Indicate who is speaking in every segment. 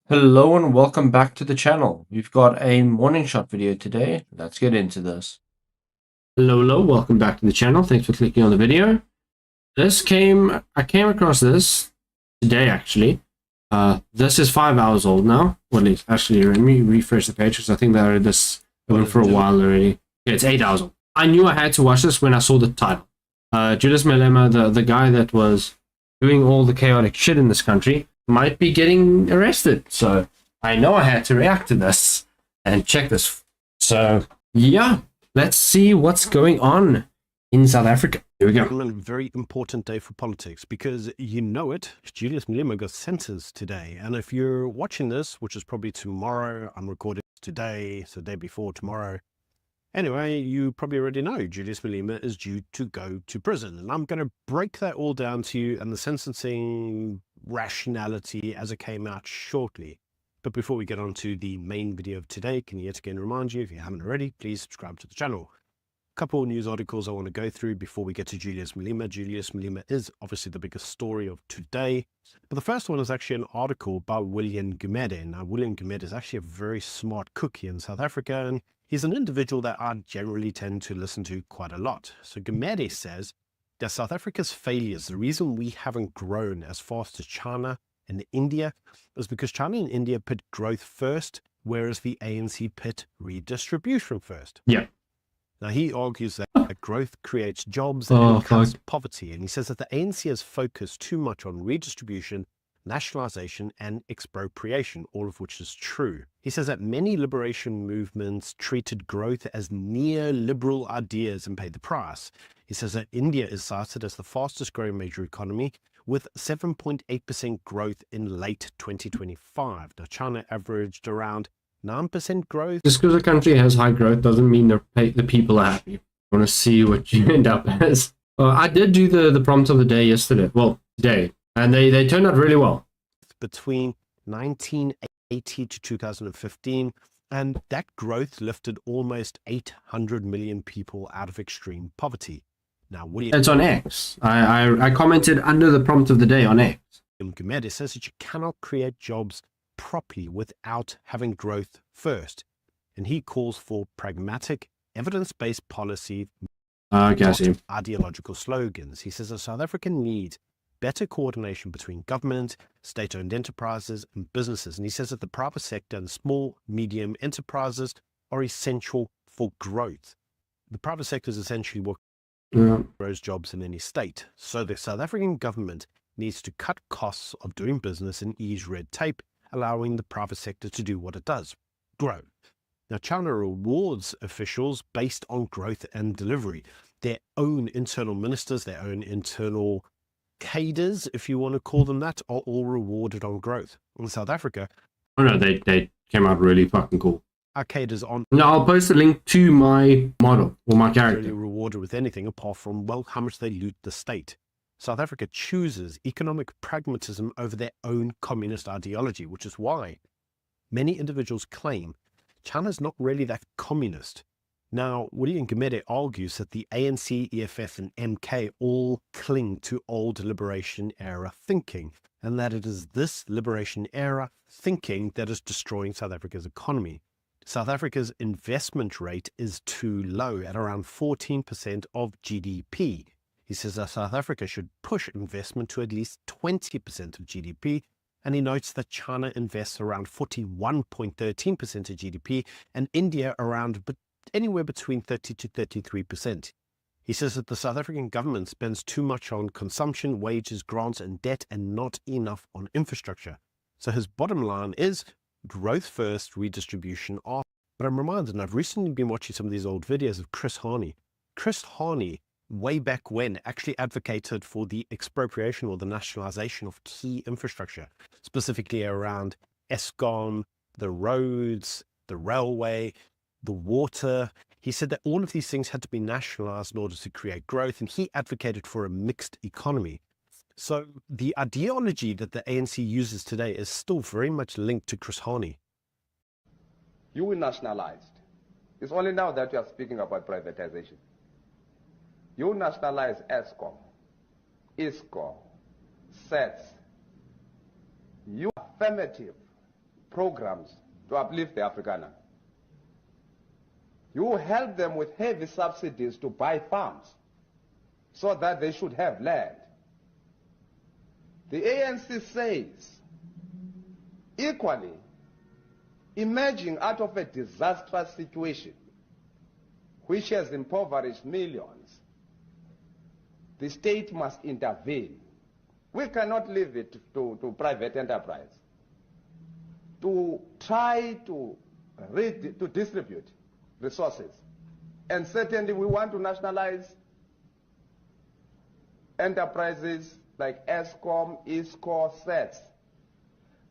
Speaker 1: Hello and welcome back to the channel. We've got a morning shot video today. Let's get into this. Hello, welcome back to the channel. Thanks for clicking on the video. I came across this today actually. This is 5 hours old now. Well, at least, actually, let me refresh the page because I think that this went for a while already. Yeah, it's 8 hours old. I knew I had to watch this when I saw the title. Julius Malema, the guy that was doing all the chaotic shit in this country, might be getting arrested. So I know I had to react to this and check this. So yeah, let's see what's going on in South Africa. Here we go.
Speaker 2: A very important day for politics because you know it, Julius Malema got sentenced today. And if you're watching this, which is probably tomorrow, I'm recording today, so the day before tomorrow. Anyway, you probably already know Julius Malema is due to go to prison. And I'm going to break that all down to you and the sentencing rationality as it came out shortly. But before we get on to the main video of today, can you yet again remind you, if you haven't already, please subscribe to the channel. A couple of news articles I want to go through before we get to Julius Malema. Julius Malema is obviously the biggest story of today. But the first one is actually an article by William Gumede. Now, William Gumede is actually a very smart cook here in South Africa, and he's an individual that I generally tend to listen to quite a lot. So Gumede says that South Africa's failures, the reason we haven't grown as fast as China and India, is because China and India put growth first, whereas the ANC put redistribution first.
Speaker 1: Yeah.
Speaker 2: Now, he argues that growth creates jobs and cuts poverty. And he says that the ANC has focused too much on redistribution, nationalization, and expropriation, all of which is true. He says that many liberation movements treated growth as neoliberal ideas and paid the price. He says that India is cited as the fastest growing major economy with 7.8% growth in late 2025. Now, China averaged around 9% growth.
Speaker 1: Just because a country has high growth doesn't mean the people are happy. I want to see what you end up as. I did do the prompt of the day yesterday. Well, today. And they turned out really well.
Speaker 2: Between 1980 to 2015, and that growth lifted almost 800 million people out of extreme poverty. Now,
Speaker 1: it's on X. I commented under the prompt of the day on X.
Speaker 2: Gumede says that you cannot create jobs properly without having growth first. And he calls for pragmatic, evidence-based policy, not ideological slogans. He says that South Africa needs better coordination between government, state-owned enterprises, and businesses. And he says that the private sector and small, medium enterprises are essential for growth. The private sector is essentially what grows jobs in any state. So the South African government needs to cut costs of doing business and ease red tape, allowing the private sector to do what it does, grow. Now, China rewards officials based on growth and delivery. Their own internal ministers, their own internal cadres, if you want to call them that, are all rewarded on growth. In South Africa,
Speaker 1: oh no, they came out really fucking cool.
Speaker 2: Our cadres on.
Speaker 1: Now I'll post a link to my model or my character.
Speaker 2: Really rewarded with anything apart from, well, how much they loot the state. South Africa chooses economic pragmatism over their own communist ideology, which is why many individuals claim China's not really that communist. Now, William Gumede argues that the ANC, EFF, and MK all cling to old liberation era thinking, and that it is this liberation era thinking that is destroying South Africa's economy. South Africa's investment rate is too low at around 14% of GDP. He says that South Africa should push investment to at least 20% of GDP, and he notes that China invests around 41.13% of GDP, and India around anywhere between 30 to 33%. He says that the South African government spends too much on consumption, wages, grants, and debt, and not enough on infrastructure. So his bottom line is growth first, redistribution after. But I'm reminded, and I've recently been watching some of these old videos of Chris Hani. Chris Hani, way back when, actually advocated for the expropriation or the nationalization of key infrastructure, specifically around Eskom, the roads, the railway, the water. He said that all of these things had to be nationalized in order to create growth, and he advocated for a mixed economy. So the ideology that the ANC uses today is still very much linked to Chris Hani.
Speaker 3: You will nationalize. It's only now that you are speaking about privatization. You nationalize Eskom, ISCO, SETS. You affirmative programs to uplift the Afrikaner. You help them with heavy subsidies to buy farms so that they should have land. The ANC says, equally, emerging out of a disastrous situation which has impoverished millions, the state must intervene. We cannot leave it to private enterprise to try to distribute resources. And certainly we want to nationalize enterprises like ESCOM, ISCO, SETS.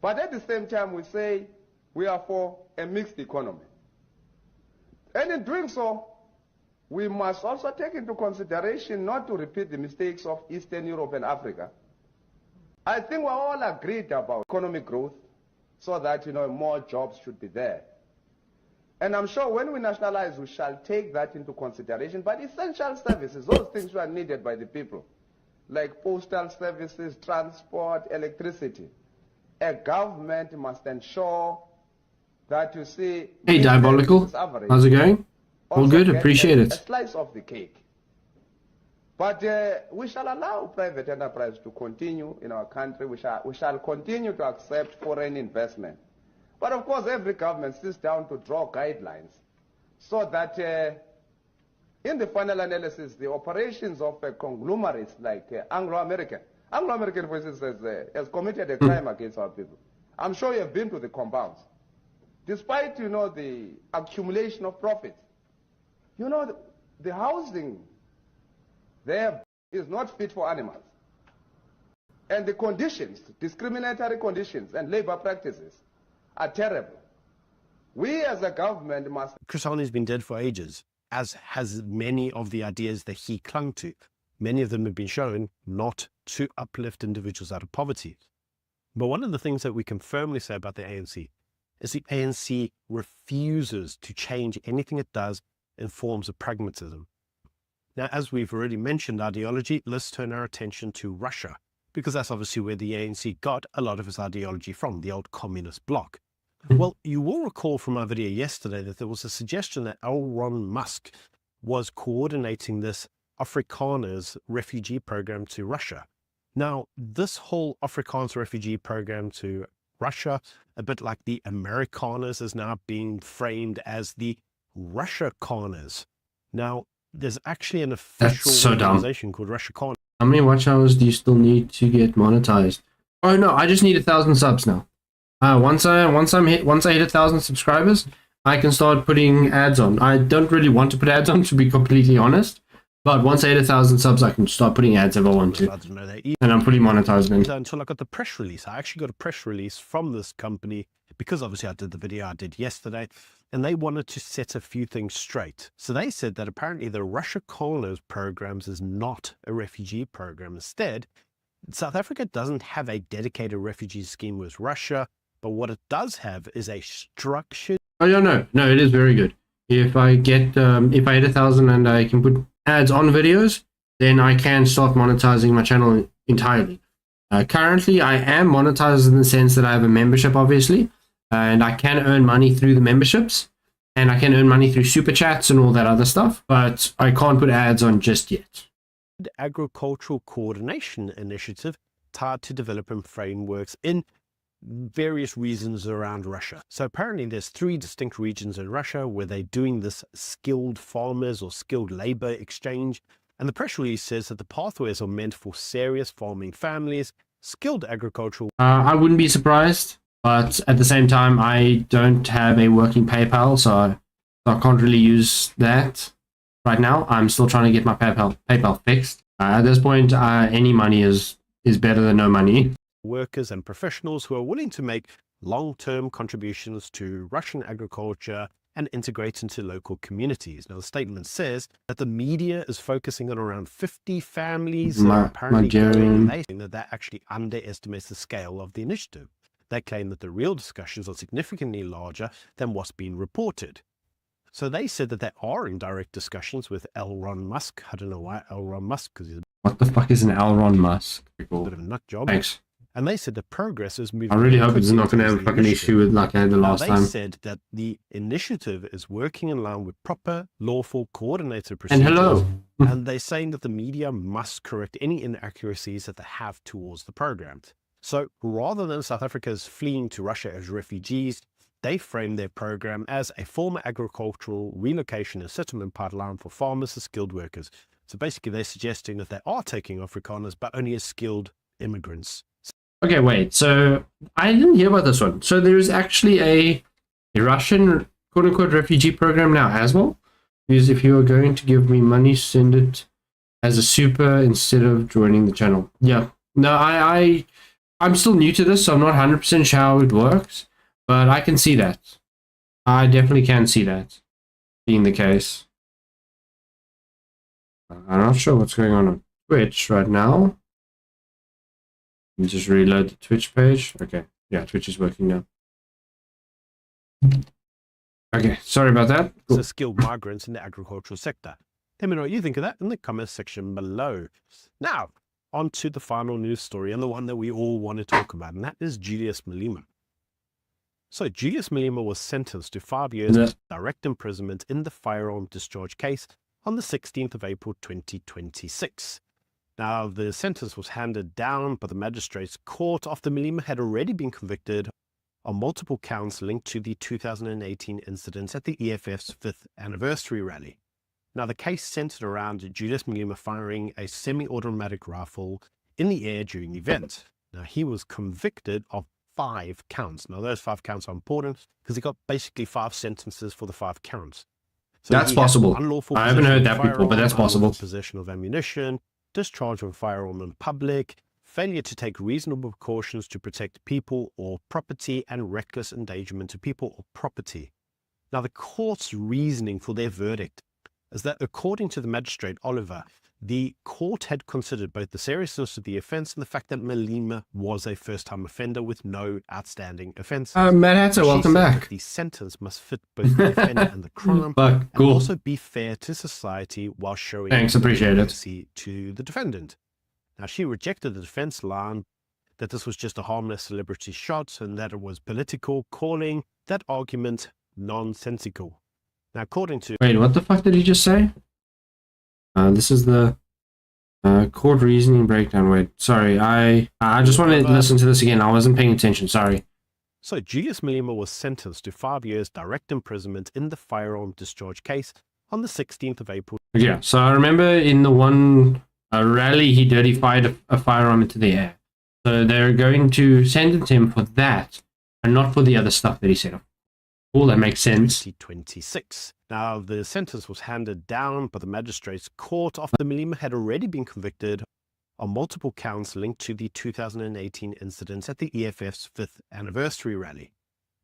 Speaker 3: But at the same time we say we are for a mixed economy. And in doing so, we must also take into consideration not to repeat the mistakes of Eastern Europe and Africa. I think we're all agreed about economic growth so that, more jobs should be there. And I'm sure when we nationalize, we shall take that into consideration. But essential services, those things which are needed by the people, like postal services, transport, electricity, a government must ensure that you see...
Speaker 1: Hey, Diabolical. How's it going? All good, appreciate it.
Speaker 3: A slice of the cake. But we shall allow private enterprise to continue in our country. We shall continue to accept foreign investment. But of course, every government sits down to draw guidelines so that in the final analysis, the operations of conglomerates like Anglo-American, for instance, has committed a crime against our people. I'm sure you have been to the compounds. Despite, the accumulation of profits, the housing there is not fit for animals. And the conditions, discriminatory conditions and labor practices are terrible. We as a government must...
Speaker 2: Chris Hani's been dead for ages, as has many of the ideas that he clung to. Many of them have been shown not to uplift individuals out of poverty. But one of the things that we can firmly say about the ANC is the ANC refuses to change anything it does in forms of pragmatism. Now, as we've already mentioned ideology, let's turn our attention to Russia, because that's obviously where the ANC got a lot of its ideology from, the old communist bloc. Well, you will recall from our video yesterday that there was a suggestion that Elon Musk was coordinating this Afrikaners refugee program to Russia. Now, this whole Afrikaans refugee program to Russia, a bit like the Amerikaners, is now being framed as the Russiakaners. Now, there's actually an official organization called Russiakaners.
Speaker 1: How many watch hours do you still need to get monetized? Oh no, I just need 1,000 subs now. Once I hit 1,000 subscribers, I can start putting ads on. I don't really want to put ads on, to be completely honest. But once I hit 1,000 subs, I can start putting ads if I want to. And I'm fully monetized then.
Speaker 2: Until I got the press release. I actually got a press release from this company because obviously I did the video I did yesterday, and they wanted to set a few things straight. So they said that apparently the Russiakaners Programme is not a refugee program. Instead, South Africa doesn't have a dedicated refugee scheme with Russia, but what it does have is a structured...
Speaker 1: Oh yeah, no, it is very good. If I get, if I hit 1,000 and I can put ads on videos, then I can start monetizing my channel entirely. Currently, I am monetized in the sense that I have a membership, obviously, and I can earn money through the memberships, and I can earn money through super chats and all that other stuff, but I can't put ads on just yet.
Speaker 2: The Agricultural Coordination Initiative tied to developing frameworks in various regions around Russia. So apparently there's 3 distinct regions in Russia where they're doing this skilled farmers or skilled labor exchange. And the press release says that the pathways are meant for serious farming families, skilled agricultural...
Speaker 1: I wouldn't be surprised, but at the same time, I don't have a working PayPal, so I can't really use that right now. I'm still trying to get my PayPal fixed. At this point, any money is better than no money.
Speaker 2: Workers and professionals who are willing to make long-term contributions to Russian agriculture and integrate into local communities. Now, the statement says that the media is focusing on around 50 families apparently saying that actually underestimates the scale of the initiative. They claim that the real discussions are significantly larger than what's been reported. So they said that they are in direct discussions with Elon Musk. I don't know why Elon Musk, because he's
Speaker 1: what the fuck is an Elon Musk?
Speaker 2: a bit of a nut job.
Speaker 1: Thanks.
Speaker 2: And they said that progress is moving.
Speaker 1: I really hope it's not going to have a fucking issue with like I had the last time.
Speaker 2: They said that the initiative is working in line with proper, lawful, coordinated procedures.
Speaker 1: And hello.
Speaker 2: And they're saying that the media must correct any inaccuracies that they have towards the program. So rather than South Africa's fleeing to Russia as refugees, they framed their program as a former agricultural relocation and settlement pipeline for farmers and skilled workers. So basically they're suggesting that they are taking Afrikaners, but only as skilled immigrants.
Speaker 1: Okay, wait. So I didn't hear about this one. So there is actually a Russian quote-unquote refugee program now as well. Because if you are going to give me money, send it as a super instead of joining the channel. Yeah. No, I'm still new to this, so I'm not 100% sure how it works. But I can see that. I definitely can see that being the case. I'm not sure what's going on Twitch right now. Let me just reload the Twitch page. Okay. Yeah, Twitch is working now. Okay, sorry about that.
Speaker 2: Cool. So skilled migrants in the agricultural sector. Let me know what you think of that in the comment section below. Now, on to the final news story and the one that we all want to talk about, and that is Julius Malema. So Julius Malema was sentenced to 5 years direct imprisonment in the firearm discharge case on the 16th of April 2026. Now, the sentence was handed down by the magistrate's court after Malema had already been convicted on multiple counts linked to the 2018 incidents at the EFF's 5th anniversary rally. Now, the case centered around Julius Malema firing a semi-automatic rifle in the air during the event. Now, he was convicted of 5 counts. Now, those 5 counts are important because he got basically 5 sentences for the 5 counts. So
Speaker 1: that's possible. I haven't heard that before, but that's possible.
Speaker 2: Possession of ammunition, discharge of a firearm in public, failure to take reasonable precautions to protect people or property, and reckless endangerment to people or property. Now, the court's reasoning for their verdict is that, according to the magistrate Oliver, the court had considered both the seriousness of the offense and the fact that Malema was a first-time offender with no outstanding offenses.
Speaker 1: Matt Hatzer, welcome back.
Speaker 2: The sentence must fit both the offender and the crime, and also be fair to society while showing mercy to the defendant. Now, she rejected the defense line that this was just a harmless celebrity shot and that it was political, calling that argument nonsensical. Now, according to...
Speaker 1: Wait, what the fuck did he just say? This is the court reasoning breakdown. Wait, sorry, I just want to listen to this again. I wasn't paying attention, sorry.
Speaker 2: So, Julius Malema was sentenced to 5 years direct imprisonment in the firearm discharge case on the 16th of April.
Speaker 1: Yeah, so I remember in the one rally, he fired a firearm into the air. So they're going to sentence him for that and not for the other stuff that he said. Cool, that makes sense.
Speaker 2: 2026. Now, the sentence was handed down by the magistrate's court after Malema had already been convicted on multiple counts linked to the 2018 incidents at the EFF's 5th anniversary rally.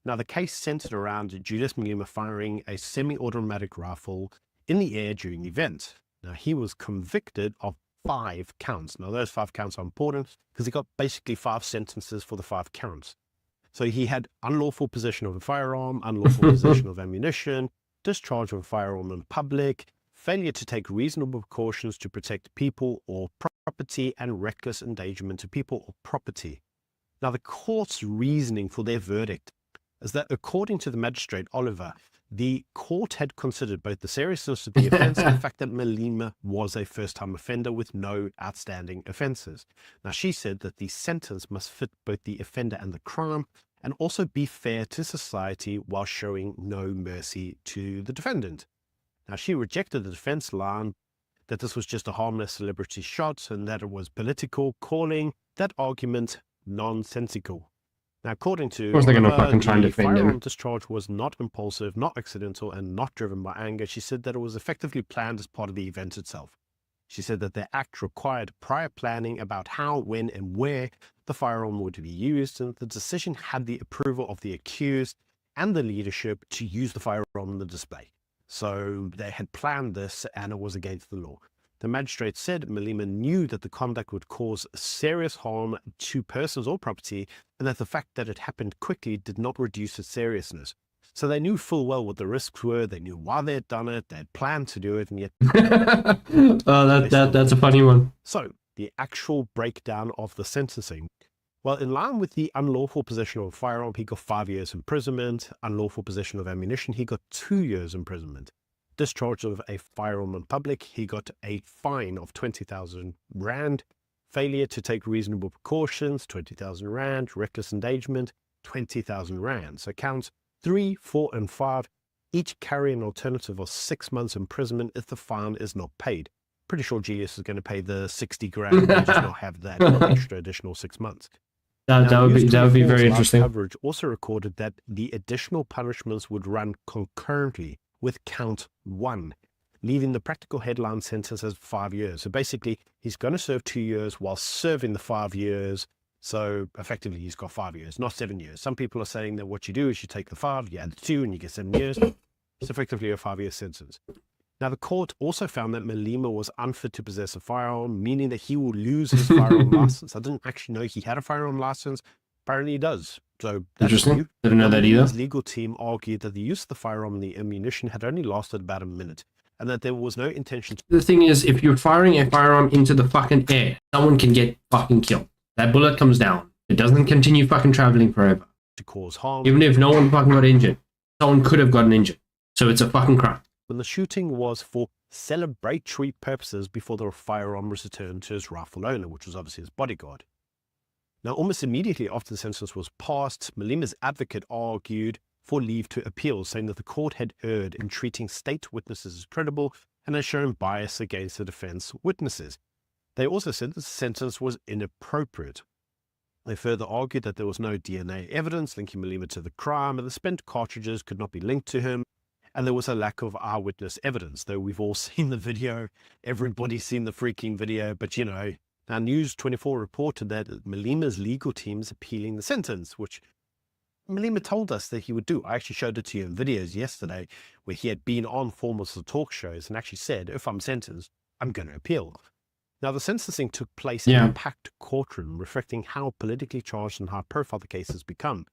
Speaker 2: Now, the case centered around Julius Malema firing a semi-automatic rifle in the air during the event. Now, he was convicted of 5 counts. Now, those 5 counts are important because he got basically 5 sentences for the 5 counts. So he had unlawful possession of a firearm, unlawful possession of ammunition, discharge of a firearm in public, failure to take reasonable precautions to protect people or property, and reckless endangerment to people or property. Now, the court's reasoning for their verdict is that, according to the magistrate Oliver, the court had considered both the seriousness of the offense and the fact that Malema was a first-time offender with no outstanding offenses. Now, she said that the sentence must fit both the offender and the crime and also be fair to society while showing no mercy to the defendant. Now, she rejected the defense line that this was just a harmless celebrity shot and that it was political, calling that argument nonsensical. Now, according to the firearm discharge was not impulsive, not accidental, and not driven by anger. She said that it was effectively planned as part of the event itself. She said that the act required prior planning about how, when, and where the firearm would be used, and the decision had the approval of the accused and the leadership to use the firearm in the display. So they had planned this, and it was against the law. The magistrate said Malema knew that the conduct would cause serious harm to persons or property, and that the fact that it happened quickly did not reduce its seriousness. So they knew full well what the risks were, they knew why they had done it, they had planned to do it, and yet...
Speaker 1: Oh, that's a funny one.
Speaker 2: So, the actual breakdown of the sentencing. Well, in line with the unlawful possession of a firearm, he got 5 years imprisonment. Unlawful possession of ammunition, he got 2 years imprisonment. Discharge of a firearm in public, he got a fine of 20,000 rand. Failure to take reasonable precautions, 20,000 rand. Reckless endangerment, 20,000 rand. So counts 3, 4, and 5 each carry an alternative of 6 months imprisonment if the fine is not paid. Pretty sure Julius is going to pay the 60 grand and just not have that extra additional 6 months.
Speaker 1: That would be very interesting.
Speaker 2: Coverage also recorded that the additional punishments would run concurrently with count 1, leaving the practical headline sentence as 5 years. So basically, he's going to serve 2 years while serving the 5 years. So effectively, he's got 5 years, not 7 years. Some people are saying that what you do is you take the 5, you add the 2, and you get 7 years. It's effectively a 5-year sentence. Now, the court also found that Malema was unfit to possess a firearm, meaning that he will lose his firearm license. I didn't actually know he had a firearm license. Apparently he does. So that's
Speaker 1: interesting.
Speaker 2: new.
Speaker 1: Didn't know that either.
Speaker 2: His legal team argued that the use of the firearm and the ammunition had only lasted about a minute, and that there was no intention to...
Speaker 1: The thing is, if you're firing a firearm into the fucking air, someone can get fucking killed. That bullet comes down. It doesn't continue fucking traveling forever.
Speaker 2: To cause harm.
Speaker 1: Even if no one fucking got injured, someone could have gotten injured. So it's a fucking crime.
Speaker 2: When the shooting was for celebratory purposes before the firearm was returned to his rightful owner, which was obviously his bodyguard. Now, almost immediately after the sentence was passed, Malema's advocate argued for leave to appeal, saying that the court had erred in treating state witnesses as credible and had shown bias against the defense witnesses. They also said that the sentence was inappropriate. They further argued that there was no DNA evidence linking Malema to the crime, and the spent cartridges could not be linked to him, and there was a lack of eyewitness evidence, though we've all seen the video. Everybody's seen the freaking video, but you know, now News 24 reported that Malema's legal team is appealing the sentence, which Malema told us that he would do. I actually showed it to you in videos yesterday where he had been on foremost of talk shows and actually said, if I'm sentenced, I'm going to appeal. Now, the sentencing took place in a packed courtroom, reflecting how politically charged and high-profile the case has become.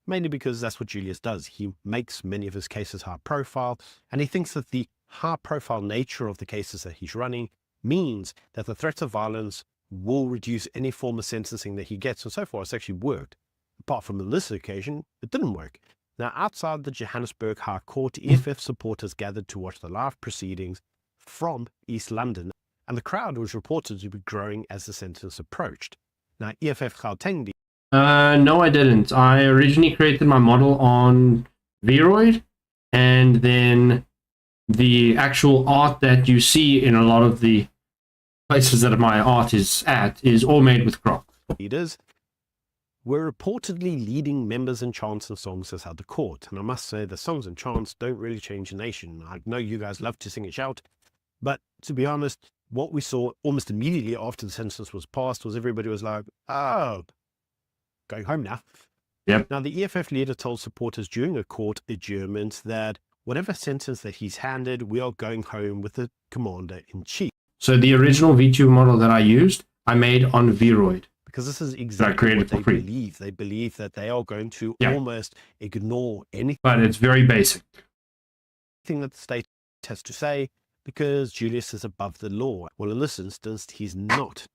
Speaker 2: Mainly because that's what Julius does. He makes many of his cases high profile, and he thinks that the high profile nature of the cases that he's running means that the threats of violence will reduce any form of sentencing that he gets, and so far it's actually worked. Apart from this occasion, it didn't work. Now, outside the Johannesburg High Court, EFF supporters gathered to watch the live proceedings from East London, and the crowd was reported to be growing as the sentence approached. Now, EFF Gauteng...
Speaker 1: No, I didn't. I originally created my model on Vroid, and then the actual art that you see in a lot of the places that my art is at is all made with Grok.
Speaker 2: Leaders were reportedly leading members in chants and songs outside the court. And I must say, the songs and chants don't really change the nation. I know you guys love to sing and shout, but to be honest, what we saw almost immediately after the sentence was passed was everybody was like, oh, going home now.
Speaker 1: Yep.
Speaker 2: Now, the EFF leader told supporters during a court adjournment that whatever sentence that he's handed, we are going home with the commander-in-chief.
Speaker 1: So the original Vtuber model that I used, I made on Vroid.
Speaker 2: Because this is exactly what they believe. They believe that they are going to almost ignore anything.
Speaker 1: But it's very basic.
Speaker 2: Anything that the state has to say, because Julius is above the law. Well, in this instance, he's not.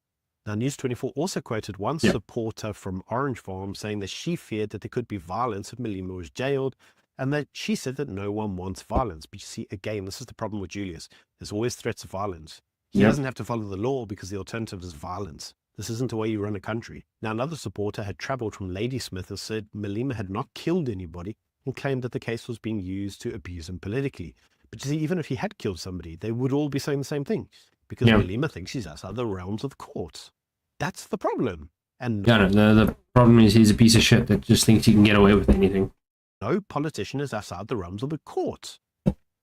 Speaker 2: Now, News 24 also quoted one supporter from Orange Farm saying that she feared that there could be violence if Malema was jailed, and that she said that no one wants violence. But you see, again, this is the problem with Julius. There's always threats of violence. He doesn't have to follow the law because the alternative is violence. This isn't the way you run a country. Now, another supporter had traveled from Ladysmith and said Malema had not killed anybody and claimed that the case was being used to abuse him politically. But you see, even if he had killed somebody, they would all be saying the same thing. Because Malema thinks he's outside the realms of the courts. That's the problem. And
Speaker 1: the problem is he's a piece of shit that just thinks he can get away with anything.
Speaker 2: No politician is outside the realms of the courts.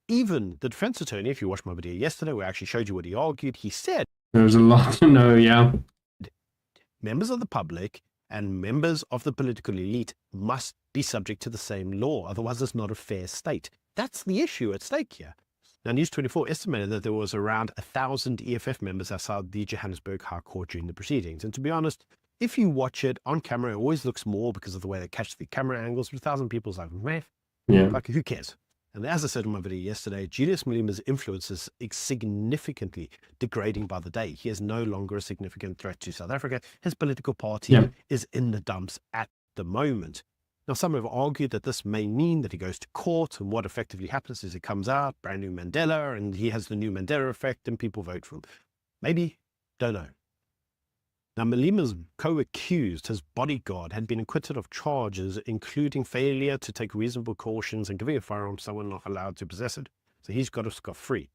Speaker 2: Even the defense attorney, if you watched my video yesterday, where I actually showed you what he argued, he said...
Speaker 1: There's a lot to know,
Speaker 2: members of the public and members of the political elite must be subject to the same law. Otherwise, it's not a fair state. That's the issue at stake here. Now, News 24 estimated that there was around 1,000 EFF members outside the Johannesburg High Court during the proceedings. And to be honest, if you watch it on camera, it always looks more because of the way they catch the camera angles. But 1,000 people's like, meh. Like, who cares? And as I said in my video yesterday, Julius Malema's influence is significantly degrading by the day. He is no longer a significant threat to South Africa. His political party is in the dumps at the moment. Now, some have argued that this may mean that he goes to court, and what effectively happens is he comes out, brand new Mandela, and he has the new Mandela effect, and people vote for him. Maybe, don't know. Now, Malema's co-accused, his bodyguard, had been acquitted of charges, including failure to take reasonable cautions and giving a firearm to someone not allowed to possess it. So he's got off scot-free.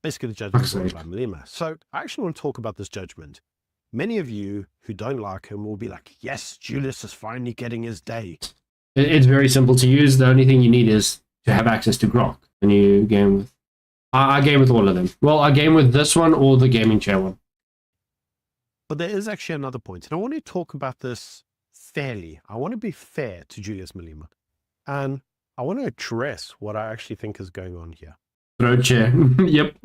Speaker 2: Basically, the judgment was brought by Malema. So I actually want to talk about this judgment. Many of you who don't like him will be like, yes, Julius is finally getting his day.
Speaker 1: It's very simple to use. The only thing you need is to have access to Grok when you game with... I game with all of them. Well, I game with this one or the gaming chair one.
Speaker 2: But there is actually another point, and I want to talk about this fairly. I want to be fair to Julius Malema, and I want to address what I actually think is going on here.
Speaker 1: Throat chair. Yep.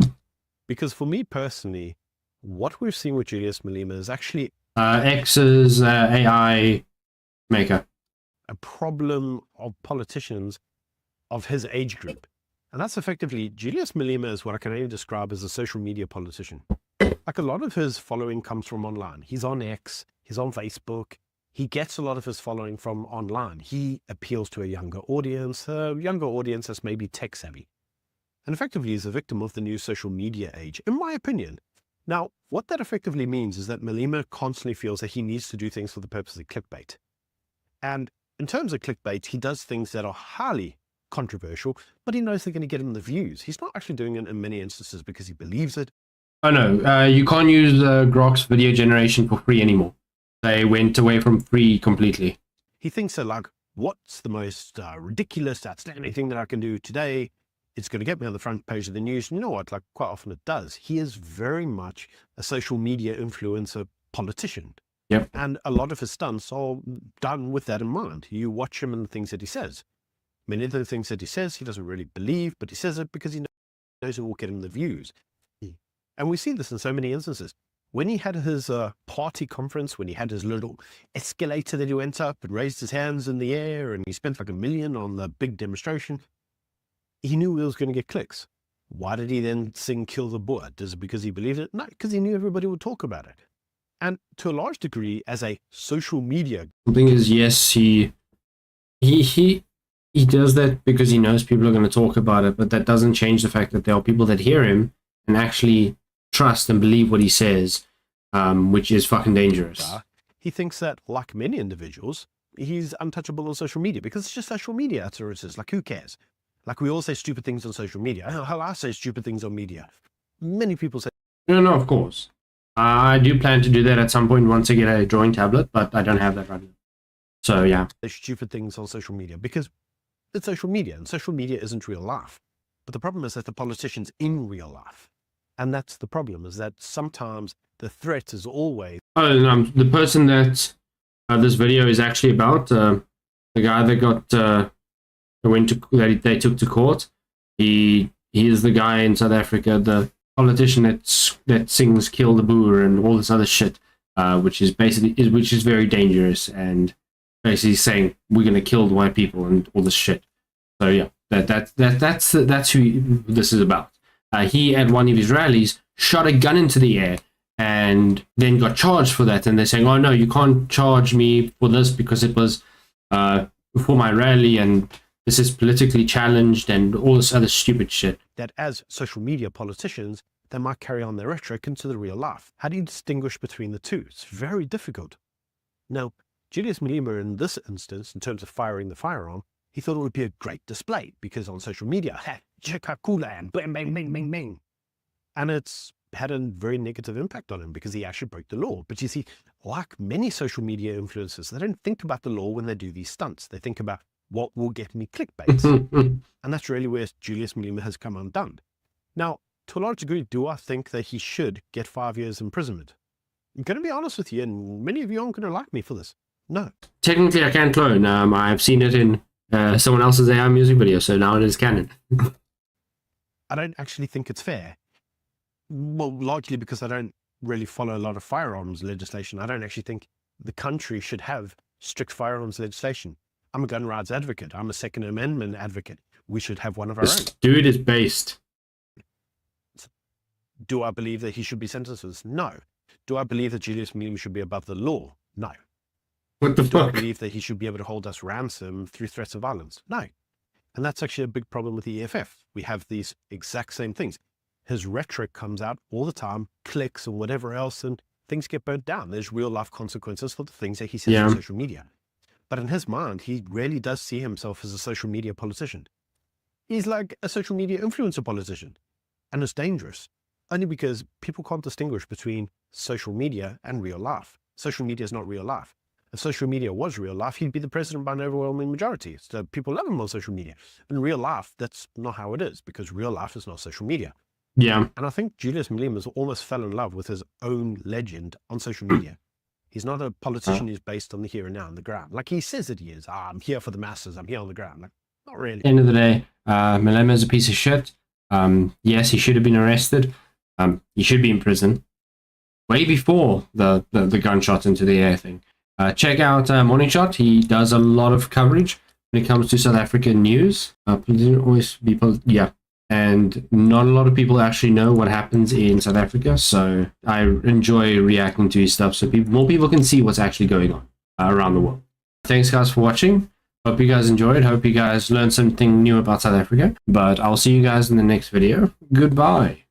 Speaker 2: Because for me personally, what we've seen with Julius Malema is actually
Speaker 1: X's AI maker.
Speaker 2: A problem of politicians of his age group. And that's effectively, Julius Malema is what I can only describe as a social media politician. Like, a lot of his following comes from online. He's on X, he's on Facebook. He gets a lot of his following from online. He appeals to a younger audience that's maybe tech savvy. And effectively is a victim of the new social media age, in my opinion. Now, what that effectively means is that Malema constantly feels that he needs to do things for the purpose of clickbait. And in terms of clickbait, he does things that are highly controversial, but he knows they're going to get him the views. He's not actually doing it in many instances because he believes it.
Speaker 1: Oh no, you can't use Grok's video generation for free anymore. They went away from free completely.
Speaker 2: He thinks that, like, what's the most ridiculous, outstanding thing that I can do today? It's going to get me on the front page of the news. You know what? Like, quite often it does. He is very much a social media influencer politician.
Speaker 1: Yep.
Speaker 2: And a lot of his stunts are done with that in mind. You watch him and the things that he says. Many of the things that he says, he doesn't really believe, but he says it because he knows it will get him the views. And we see this in so many instances. When he had his party conference, when he had his little escalator that he went up and raised his hands in the air, and he spent like $1 million on the big demonstration, he knew he was going to get clicks. Why did he then sing Kill the Boer? Is it because he believed it? No, because he knew everybody would talk about it. And to a large degree, as a social media...
Speaker 1: The thing is, yes, he does that because he knows people are going to talk about it, but that doesn't change the fact that there are people that hear him and actually trust and believe what he says, which is fucking dangerous.
Speaker 2: He thinks that, like many individuals, he's untouchable on social media because it's just social media. That's what it is. Like, who cares? Like, we all say stupid things on social media. Hell, I say stupid things on media. Many people say...
Speaker 1: No, of course. I do plan to do that at some point once I get a drawing tablet, but I don't have that right now. So, yeah.
Speaker 2: Stupid things on social media because it's social media, and social media isn't real life. But the problem is that the politician's in real life. And that's the problem, is that sometimes the threat is always...
Speaker 1: Oh, the person that this video is actually about, the guy that got... that they took to court, he is the guy in South Africa, the politician that sings "Kill the Boer" and all this other shit, which is very dangerous and basically saying we're gonna kill the white people and all this shit. So yeah, that's who this is about. He at one of his rallies shot a gun into the air and then got charged for that, and they're saying, oh no, you can't charge me for this because it was for my rally and this is politically challenged and all this other stupid shit.
Speaker 2: That as social media politicians, they might carry on their rhetoric into the real life. How do you distinguish between the two? It's very difficult. Now, Julius Malema, in this instance, in terms of firing the firearm, he thought it would be a great display because on social media, check how cool I am, bang, bang, bang, bang, bang. And it's had a very negative impact on him because he actually broke the law. But you see, like many social media influencers, they don't think about the law when they do these stunts. They think about what will get me clickbait. And that's really where Julius Malema has come undone. Now, to a large degree, do I think that he should get 5 years imprisonment? I'm going to be honest with you, and many of you aren't going to like me for this. No.
Speaker 1: Technically, I can clone. I've seen it in someone else's AI music video, so now it is canon.
Speaker 2: I don't actually think it's fair. Well, largely because I don't really follow a lot of firearms legislation. I don't actually think the country should have strict firearms legislation. I'm a gun rights advocate. I'm a Second Amendment advocate. we should have one of our own.
Speaker 1: This dude is based.
Speaker 2: Do I believe that he should be sentenced for this? No. Do I believe that Julius Malema should be above the law? No.
Speaker 1: What the
Speaker 2: Do I
Speaker 1: fuck?
Speaker 2: believe that he should be able to hold us ransom through threats of violence? No. And that's actually a big problem with the EFF. We have these exact same things. His rhetoric comes out all the time, clicks and whatever else, and things get burnt down. There's real life consequences for the things that he says on social media. But in his mind, he really does see himself as a social media politician. He's like a social media influencer politician. And it's dangerous, only because people can't distinguish between social media and real life. Social media is not real life. If social media was real life, he'd be the president by an overwhelming majority. So people love him on social media. In real life, that's not how it is, because real life is not social media.
Speaker 1: Yeah.
Speaker 2: And I think Julius Malema almost fell in love with his own legend on social media. He's not a politician who's based on the here and now on the ground. Like he says that he is. I'm here for the masses. I'm here on the ground. Like, not really.
Speaker 1: End of the day, Malema is a piece of shit. Yes, he should have been arrested. He should be in prison. Way before the gunshot into the air thing. Check out Morning Shot. He does a lot of coverage when it comes to South African news. And not a lot of people actually know what happens in South Africa, so I enjoy reacting to his stuff so more people can see what's actually going on around the world. Thanks guys for watching. Hope you guys enjoyed. Hope you guys learned something new about South Africa. But I'll see you guys in the next video. Goodbye.